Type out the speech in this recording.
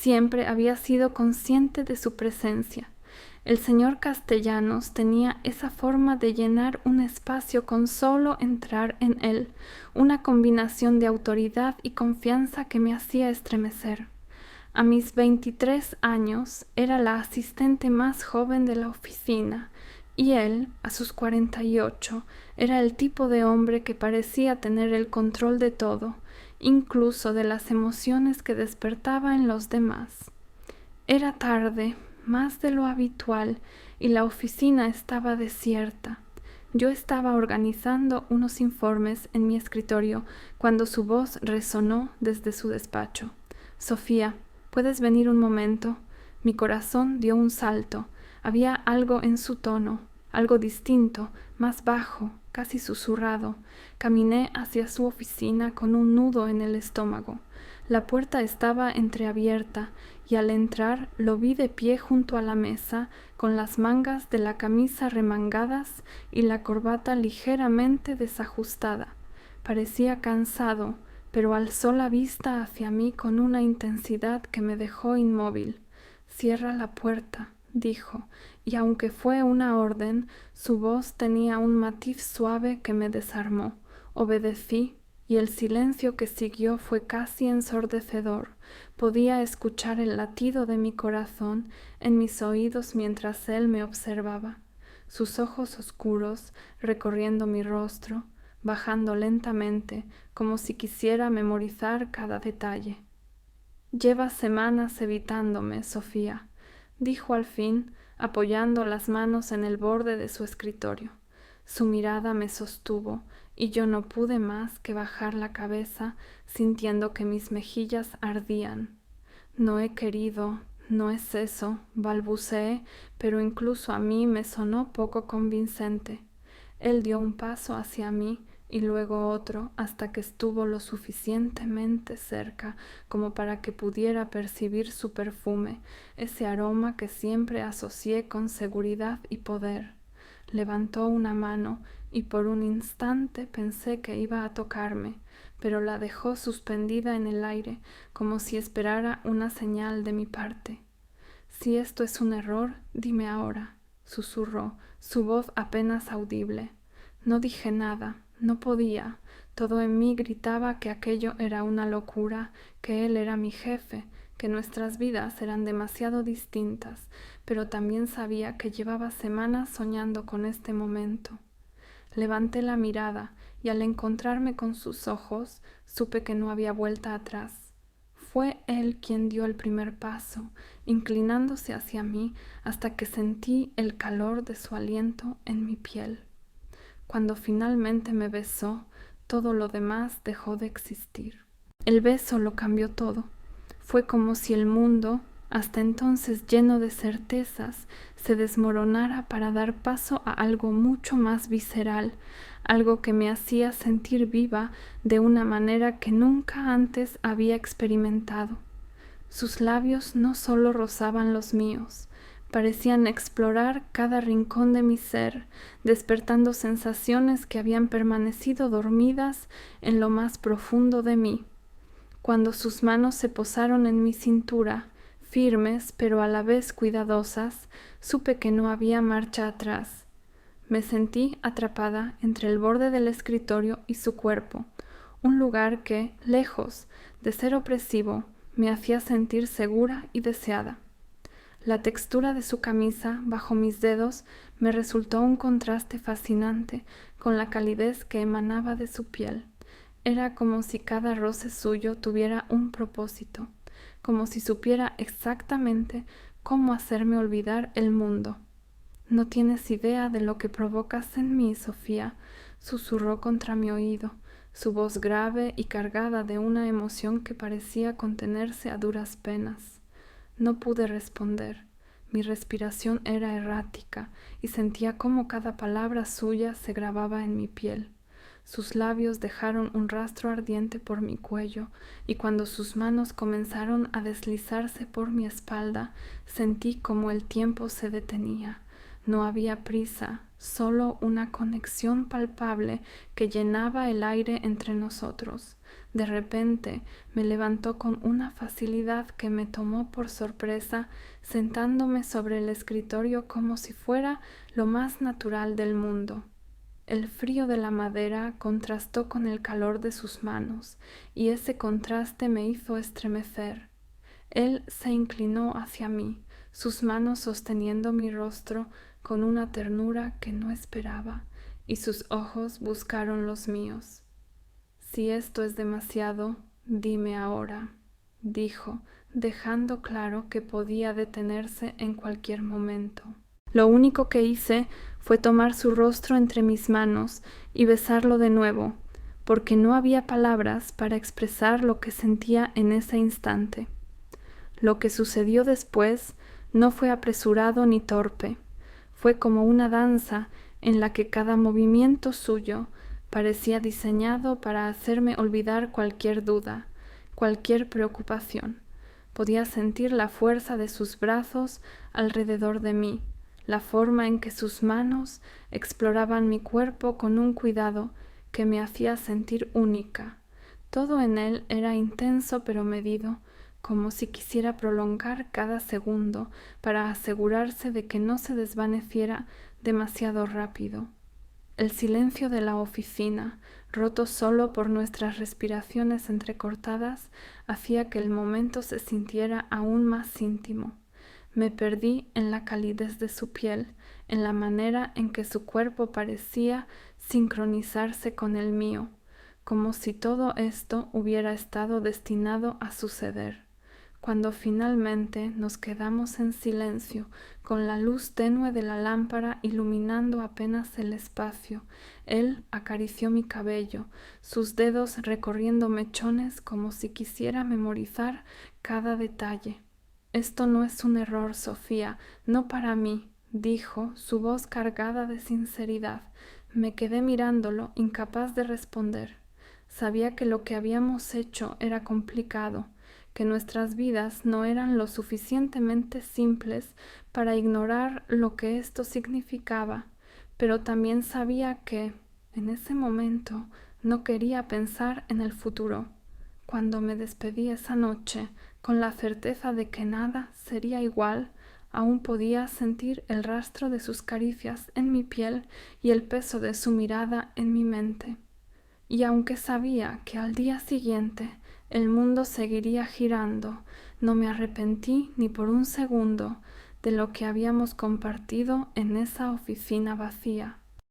Siempre había sido consciente de su presencia. El señor Castellanos tenía esa forma de llenar un espacio con solo entrar en él, una combinación de autoridad y confianza que me hacía estremecer. A mis 23 años era la asistente más joven de la oficina, y él, a sus 48, era el tipo de hombre que parecía tener el control de todo, incluso de las emociones que despertaba en los demás. Era tarde, más de lo habitual, y la oficina estaba desierta. Yo estaba organizando unos informes en mi escritorio cuando su voz resonó desde su despacho. «Sofía, ¿puedes venir un momento?» Mi corazón dio un salto. Había algo en su tono, algo distinto, más bajo, casi susurrado. Caminé hacia su oficina con un nudo en el estómago. La puerta estaba entreabierta y al entrar lo vi de pie junto a la mesa, con las mangas de la camisa remangadas y la corbata ligeramente desajustada. Parecía cansado, pero alzó la vista hacia mí con una intensidad que me dejó inmóvil. «Cierra la puerta», dijo, y aunque fue una orden, su voz tenía un matiz suave que me desarmó. Obedecí, y el silencio que siguió fue casi ensordecedor. Podía escuchar el latido de mi corazón en mis oídos mientras él me observaba. Sus ojos oscuros, recorriendo mi rostro, bajando lentamente, como si quisiera memorizar cada detalle. «Llevas semanas evitándome, Sofía», dijo al fin, apoyando las manos en el borde de su escritorio. Su mirada me sostuvo, y yo no pude más que bajar la cabeza, sintiendo que mis mejillas ardían. «No he querido, no es eso», balbuceé, pero incluso a mí me sonó poco convincente. Él dio un paso hacia mí y luego otro hasta que estuvo lo suficientemente cerca como para que pudiera percibir su perfume, ese aroma que siempre asocié con seguridad y poder. Levantó una mano y por un instante pensé que iba a tocarme, pero la dejó suspendida en el aire, como si esperara una señal de mi parte. «Si esto es un error, dime ahora», susurró, su voz apenas audible. No dije nada, no podía. Todo en mí gritaba que aquello era una locura, que él era mi jefe, que nuestras vidas eran demasiado distintas, pero también sabía que llevaba semanas soñando con este momento. Levanté la mirada y al encontrarme con sus ojos supe que no había vuelta atrás. Fue él quien dio el primer paso, inclinándose hacia mí hasta que sentí el calor de su aliento en mi piel. Cuando finalmente me besó, todo lo demás dejó de existir. El beso lo cambió todo. Fue como si el mundo, hasta entonces lleno de certezas, se desmoronara para dar paso a algo mucho más visceral, algo que me hacía sentir viva de una manera que nunca antes había experimentado. Sus labios no solo rozaban los míos, parecían explorar cada rincón de mi ser, despertando sensaciones que habían permanecido dormidas en lo más profundo de mí. Cuando sus manos se posaron en mi cintura, firmes pero a la vez cuidadosas, supe que no había marcha atrás. Me sentí atrapada entre el borde del escritorio y su cuerpo, un lugar que, lejos de ser opresivo, me hacía sentir segura y deseada. La textura de su camisa bajo mis dedos me resultó un contraste fascinante con la calidez que emanaba de su piel. Era como si cada roce suyo tuviera un propósito, como si supiera exactamente cómo hacerme olvidar el mundo. «No tienes idea de lo que provocas en mí, Sofía», susurró contra mi oído, su voz grave y cargada de una emoción que parecía contenerse a duras penas. No pude responder. Mi respiración era errática y sentía cómo cada palabra suya se grababa en mi piel. Sus labios dejaron un rastro ardiente por mi cuello, y cuando sus manos comenzaron a deslizarse por mi espalda, sentí como el tiempo se detenía. No había prisa, solo una conexión palpable que llenaba el aire entre nosotros. De repente me levantó con una facilidad que me tomó por sorpresa, sentándome sobre el escritorio como si fuera lo más natural del mundo. El frío de la madera contrastó con el calor de sus manos, y ese contraste me hizo estremecer. Él se inclinó hacia mí, sus manos sosteniendo mi rostro con una ternura que no esperaba, y sus ojos buscaron los míos. Si esto es demasiado, dime ahora, dijo, dejando claro que podía detenerse en cualquier momento. Lo único que hice fue tomar su rostro entre mis manos y besarlo de nuevo, porque no había palabras para expresar lo que sentía en ese instante. Lo que sucedió después no fue apresurado ni torpe, fue como una danza en la que cada movimiento suyo parecía diseñado para hacerme olvidar cualquier duda, cualquier preocupación. Podía sentir la fuerza de sus brazos alrededor de mí, la forma en que sus manos exploraban mi cuerpo con un cuidado que me hacía sentir única. Todo en él era intenso pero medido, como si quisiera prolongar cada segundo para asegurarse de que no se desvaneciera demasiado rápido. El silencio de la oficina, roto solo por nuestras respiraciones entrecortadas, hacía que el momento se sintiera aún más íntimo. Me perdí en la calidez de su piel, en la manera en que su cuerpo parecía sincronizarse con el mío, como si todo esto hubiera estado destinado a suceder. Cuando finalmente nos quedamos en silencio, con la luz tenue de la lámpara iluminando apenas el espacio, él acarició mi cabello, sus dedos recorriendo mechones como si quisiera memorizar cada detalle. Esto no es un error, Sofía, no para mí, dijo, su voz cargada de sinceridad. Me quedé mirándolo, incapaz de responder. Sabía que lo que habíamos hecho era complicado, que nuestras vidas no eran lo suficientemente simples para ignorar lo que esto significaba, pero también sabía que, en ese momento, no quería pensar en el futuro. Cuando me despedí esa noche, con la certeza de que nada sería igual, aún podía sentir el rastro de sus caricias en mi piel y el peso de su mirada en mi mente. Y aunque sabía que al día siguiente el mundo seguiría girando, no me arrepentí ni por un segundo de lo que habíamos compartido en esa oficina vacía.